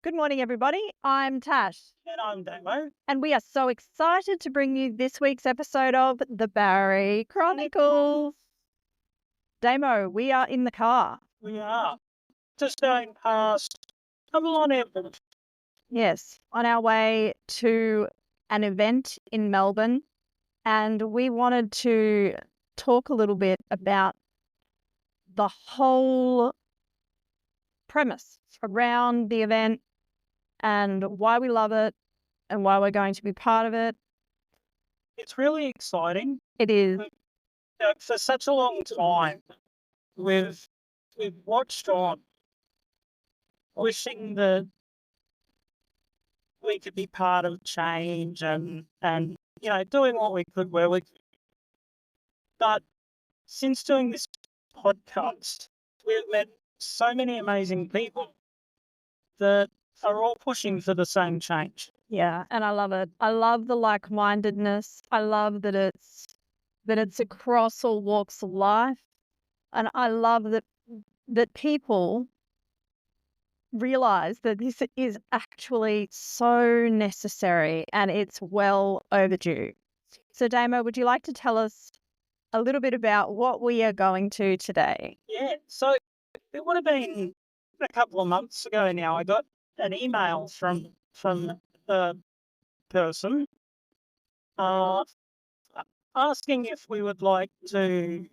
Good morning, everybody. I'm Tash, And I'm Damo. and we are so excited to bring you this week's episode of the Bari Chronicles. Damo, we are in the car. We are just going past Avalon Airport. Yes, on our way to an event in Melbourne, and we wanted to talk a little bit about the whole premise around the event and why we love it and why we're going to be part of it. It's really exciting. It is. For such a long time, we've watched on, wishing that we could be part of change and doing what we could where we could. But since doing this podcast, we've met so many amazing people that are all pushing for the same change. Yeah, and I love it. I love the like-mindedness. I love that it's across all walks of life. And I love that people realize that this is actually so necessary and it's well overdue. So Damo, would you like to tell us a little bit about what we are going to today? Yeah, so it would have been a couple of months ago now. I got an email from a person asking if we would like to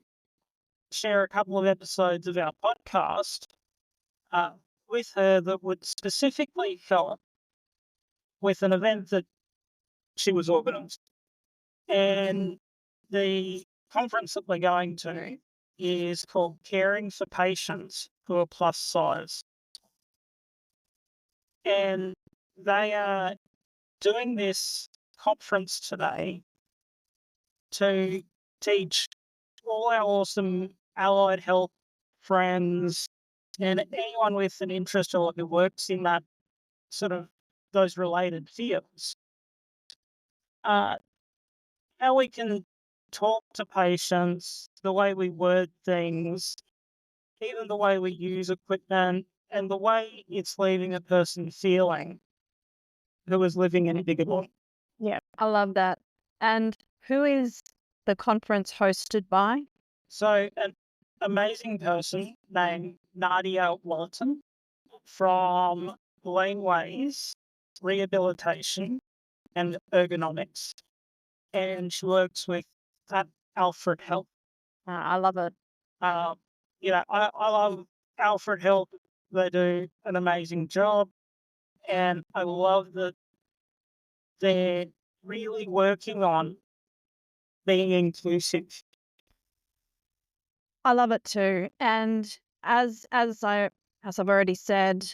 share a couple of episodes of our podcast with her that would specifically help with an event that she was organising. And the conference that we're going to is called Caring for Patients Who Are Plus Size. And they are doing this conference today to teach all our awesome allied health friends and anyone with an interest or who works in that sort of those related fields, how we can talk to patients, the way we word things, even the way we use equipment, and the way it's leaving a person feeling who is living in a bigger body. Yeah, I love that. And who is the conference hosted by? So an amazing person named Nadia Walton from Laneways Rehabilitation and Ergonomics. And she works with at Alfred Health. I love it. I love Alfred Health. They do an amazing job. And I love that they're really working on being inclusive. I love it too. And as I've already said,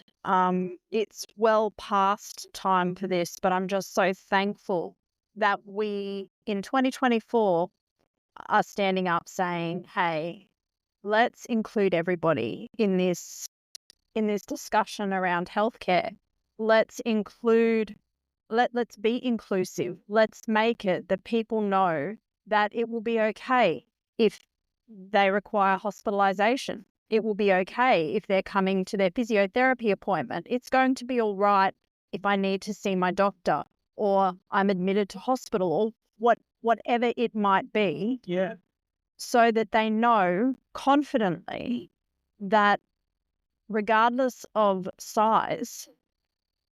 it's well past time for this, but I'm just so thankful that we in 2024 are standing up saying, hey, let's include everybody in this discussion around healthcare. Let's be inclusive. Let's make it that people know that it will be okay if they require hospitalization. It will be okay if they're coming to their physiotherapy appointment. It's going to be all right if I need to see my doctor or I'm admitted to hospital or whatever it might be. Yeah. So that they know confidently that regardless of size,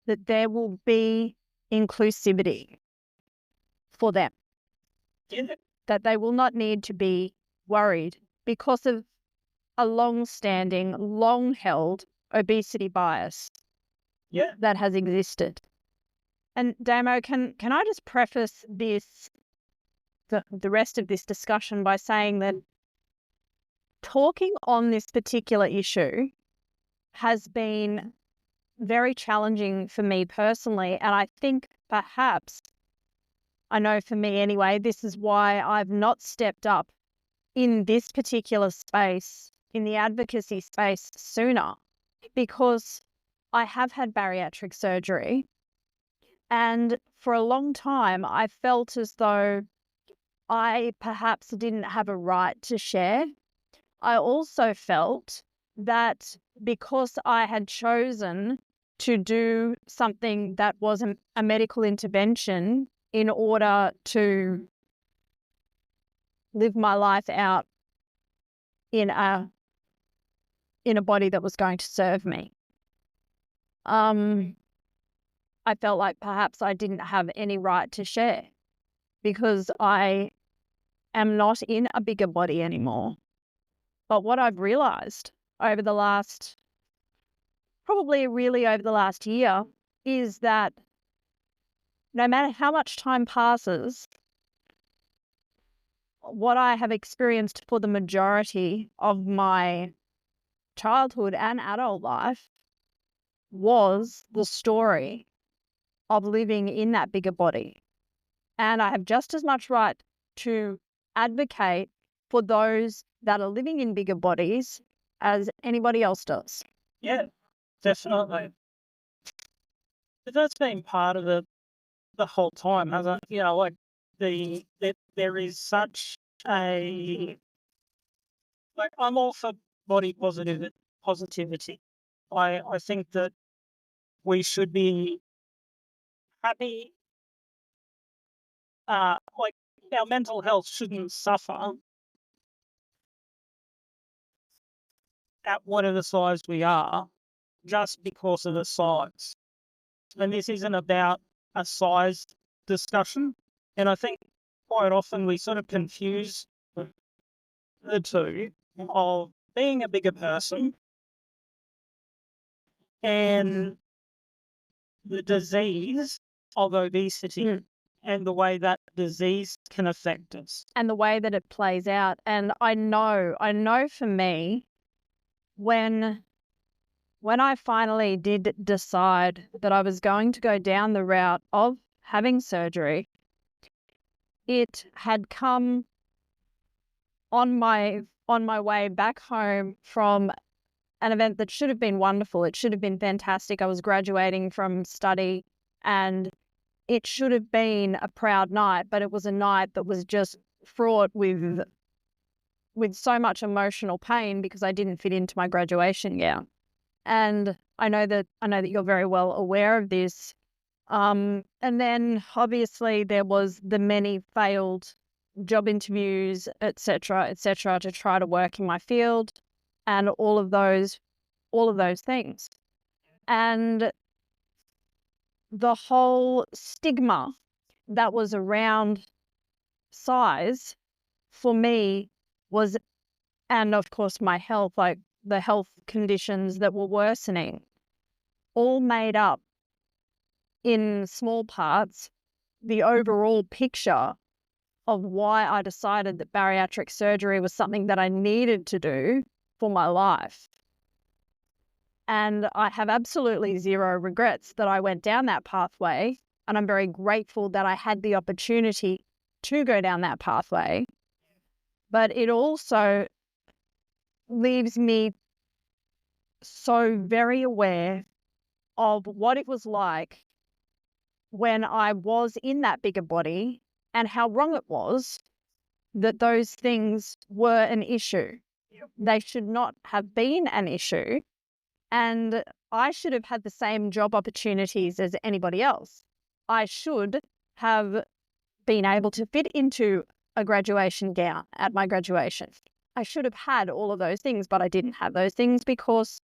that there will be inclusivity for them. Yeah. That they will not need to be worried because of a long-standing, long-held obesity bias that has existed. And Damo, can I just preface the rest of this discussion by saying that talking on this particular issue has been very challenging for me personally, and I think perhaps, I know for me anyway, this is why I've not stepped up in this particular space, in the advocacy space sooner, because I have had bariatric surgery. And for a long time, I felt as though I perhaps didn't have a right to share. I also felt that because I had chosen to do something that was a medical intervention in order to live my life out in a body that was going to serve me. I felt like perhaps I didn't have any right to share because I am not in a bigger body anymore. But what I've realized over the last, probably really over the last year, is that no matter how much time passes, what I have experienced for the majority of my childhood and adult life was the story of living in that bigger body. And I have just as much right to advocate for those that are living in bigger bodies as anybody else does. Yeah, definitely. But that's been part of the whole time, hasn't it? You know, like there is such a, like, I'm all for body positivity. I think that we should be happy. Like, our mental health shouldn't suffer at whatever size we are just because of the size. And this isn't about a size discussion. And I think quite often we sort of confuse the two of being a bigger person and the disease of obesity and the way that disease can affect us. And the way that it plays out. And I know for me, when I finally did decide that I was going to go down the route of having surgery, it had come on my way back home from an event that should have been wonderful. It should have been fantastic. I was graduating from study and it should have been a proud night, but it was a night that was just fraught with so much emotional pain because I didn't fit into my graduation gown. And I know that you're very well aware of this. And then obviously there was the many failed job interviews, etc., to try to work in my field and all of those things. And the whole stigma that was around size for me was, and of course my health, like the health conditions that were worsening, all made up in small parts the overall picture of why I decided that bariatric surgery was something that I needed to do for my life. And I have absolutely zero regrets that I went down that pathway. And I'm very grateful that I had the opportunity to go down that pathway. But it also leaves me so very aware of what it was like when I was in that bigger body and how wrong it was that those things were an issue. They should not have been an issue. And I should have had the same job opportunities as anybody else. I should have been able to fit into a graduation gown at my graduation. I should have had all of those things, but I didn't have those things because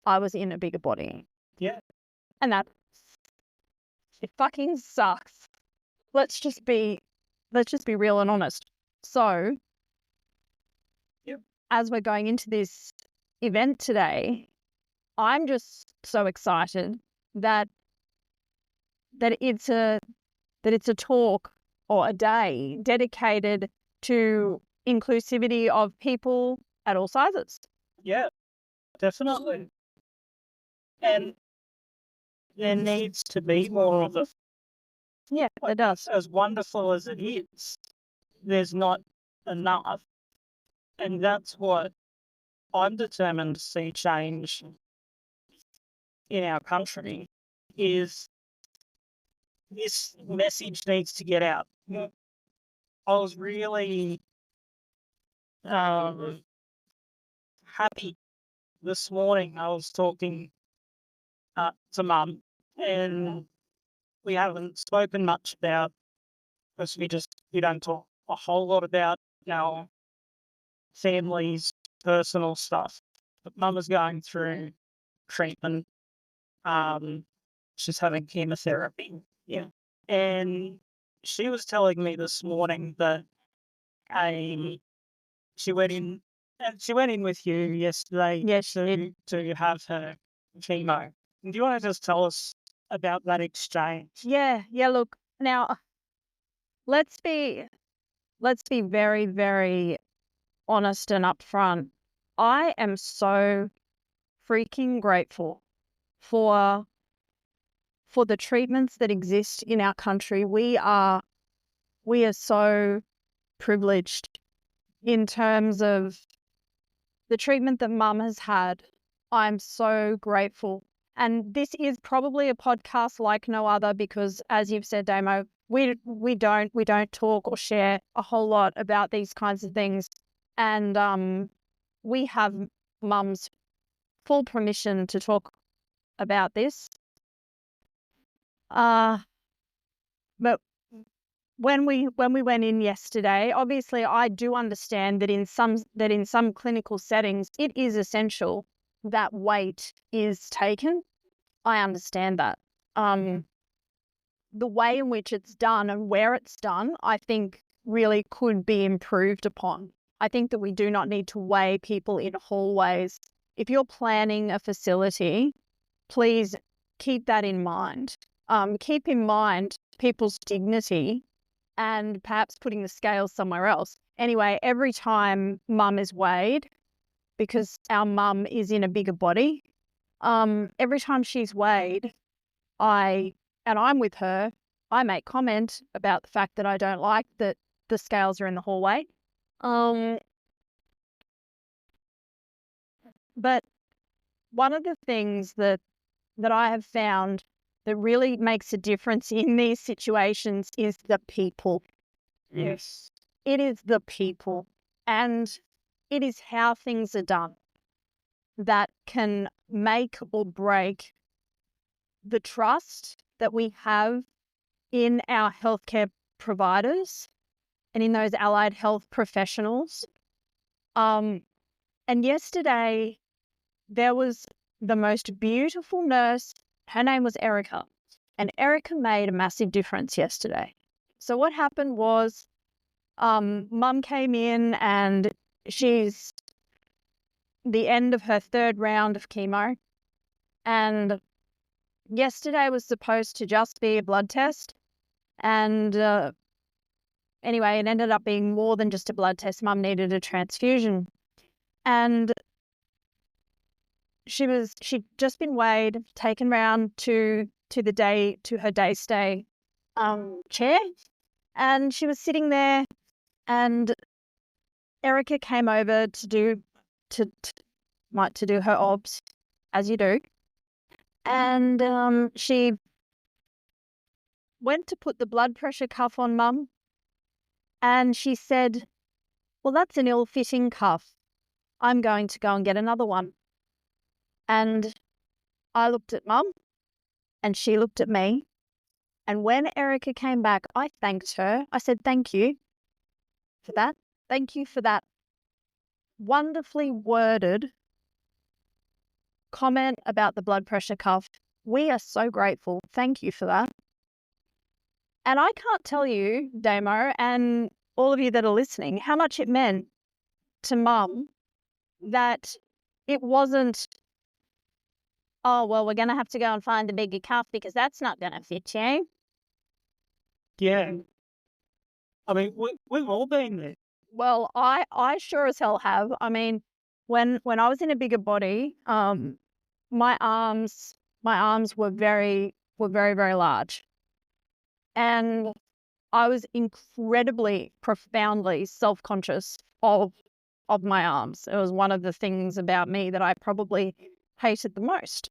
I was in a bigger body. Yeah. And it fucking sucks. Let's just be real and honest. So, as we're going into this event today, I'm just so excited that it's a talk or a day dedicated to inclusivity of people at all sizes. Yeah, definitely. And there needs to be more of it. Yeah, it does. As wonderful as it is, there's not enough. And that's what I'm determined to see change in our country, is this message needs to get out. I was really happy this morning. I was talking to mum, and we haven't spoken much about, because we don't talk a whole lot about our family's personal stuff. But mum is going through treatment. She's having chemotherapy. Yeah. And she was telling me this morning that a she went in she went in with you yesterday. Yes, she did. To have her chemo. Do you want to just tell us about that exchange? Yeah. Look, now let's be very, very honest and upfront. I am so freaking grateful for the treatments that exist in our country. We are so privileged in terms of the treatment that mum has had. I'm so grateful. And this is probably a podcast like no other because, as you've said, Damo, we don't talk or share a whole lot about these kinds of things. And we have mum's full permission to talk about this. But when we went in yesterday, obviously I do understand that in some clinical settings it is essential that weight is taken. I understand that. The way in which it's done and where it's done, I think really could be improved upon. I think that we do not need to weigh people in hallways. If you're planning a facility, please keep that in mind. Keep in mind people's dignity and perhaps putting the scales somewhere else. Anyway, every time mum is weighed, because our mum is in a bigger body, every time she's weighed, and I'm with her, I make comment about the fact that I don't like that the scales are in the hallway. But one of the things that I have found that really makes a difference in these situations is the people. Yes. It is the people, and it is how things are done that can make or break the trust that we have in our healthcare providers and in those allied health professionals. And yesterday, there was the most beautiful nurse. Her name was Erica, and Erica made a massive difference yesterday. So what happened was, mum came in and she's the end of her 3rd round of chemo, and yesterday was supposed to just be a blood test, and anyway, it ended up being more than just a blood test. Mum needed a transfusion, and she'd just been weighed, taken round to her day stay chair, and she was sitting there, and Erica came over to do her obs, as you do, and she went to put the blood pressure cuff on mum, and she said, "Well, that's an ill-fitting cuff. I'm going to go and get another one." And I looked at mum, and she looked at me, and when Erica came back, I thanked her. I said, "Thank you for that. Thank you for that wonderfully worded comment about the blood pressure cuff. We are so grateful. Thank you for that." And I can't tell you, Damo, and all of you that are listening, how much it meant to mum that it wasn't, "Oh, well, we're going to have to go and find a bigger cuff because that's not going to fit you." Yeah. I mean, we've all been there. Well, I sure as hell have. I mean, when I was in a bigger body, my arms were very, very large. And I was incredibly, profoundly self-conscious of my arms. It was one of the things about me that I probably hated the most.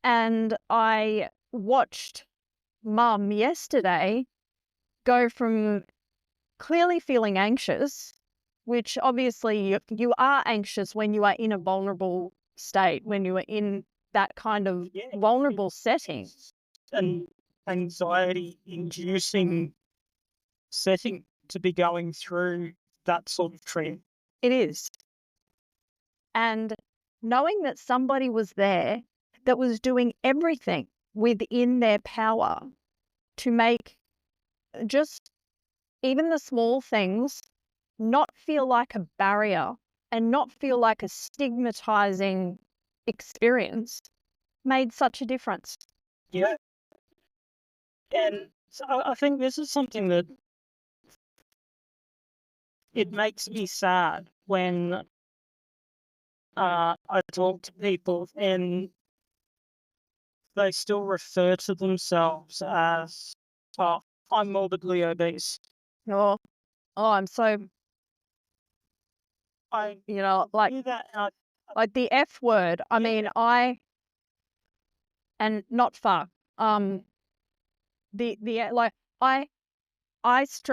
And I watched mum yesterday go from clearly feeling anxious, which obviously you are anxious when you are in a vulnerable state, when you are in that kind of Yeah, vulnerable setting. it's an anxiety-inducing setting to be going through that sort of treatment. It is. And knowing that somebody was there that was doing everything within their power to make just even the small things not feel like a barrier and not feel like a stigmatizing experience made such a difference. Yeah. And so I think this is something that it makes me sad when I talk to people and they still refer to themselves as, oh, I'm morbidly obese. Oh, I'm so, I like hear that and the F word. I mean, and not far. Like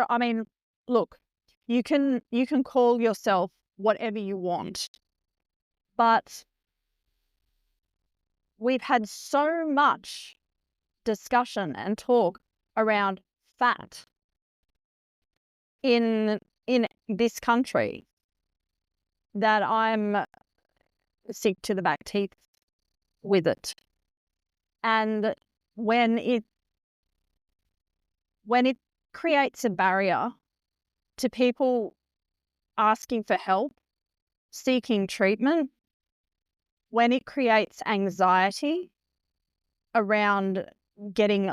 I mean, look, you can call yourself whatever you want, but we've had so much discussion and talk around fat in this country that I'm sick to the back teeth with it. And when it creates a barrier to people asking for help, seeking treatment, when it creates anxiety around getting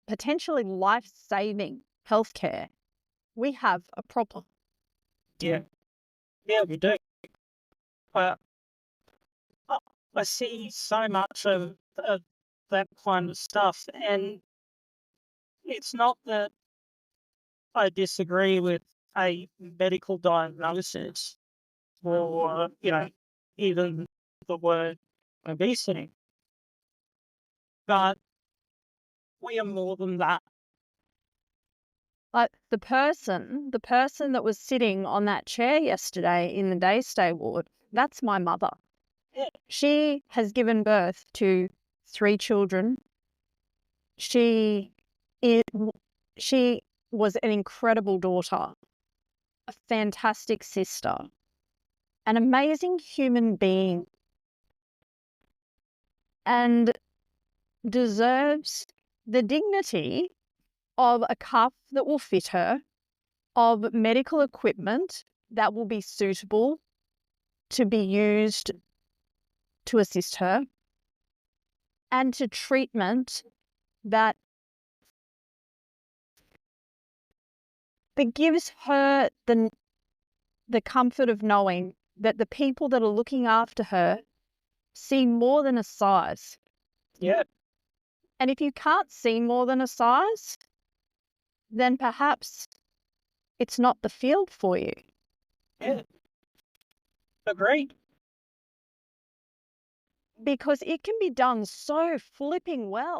potentially life-saving healthcare, we have a problem. yeah, yeah, we do. I, I I see so much of that kind of stuff, and it's not that I disagree with a medical diagnosis or, even the word obesity, but we are more than that. Like the person that was sitting on that chair yesterday in the day stay ward, that's my mother. Yeah. She has given birth to 3 children. She was an incredible daughter, a fantastic sister, an amazing human being, and deserves the dignity of a cuff that will fit her, of medical equipment that will be suitable to be used to assist her, and to treatment that gives her the comfort of knowing that the people that are looking after her see more than a size. Yeah. And if you can't see more than a size, then perhaps it's not the field for you. Yeah. Agreed. Because it can be done so flipping well.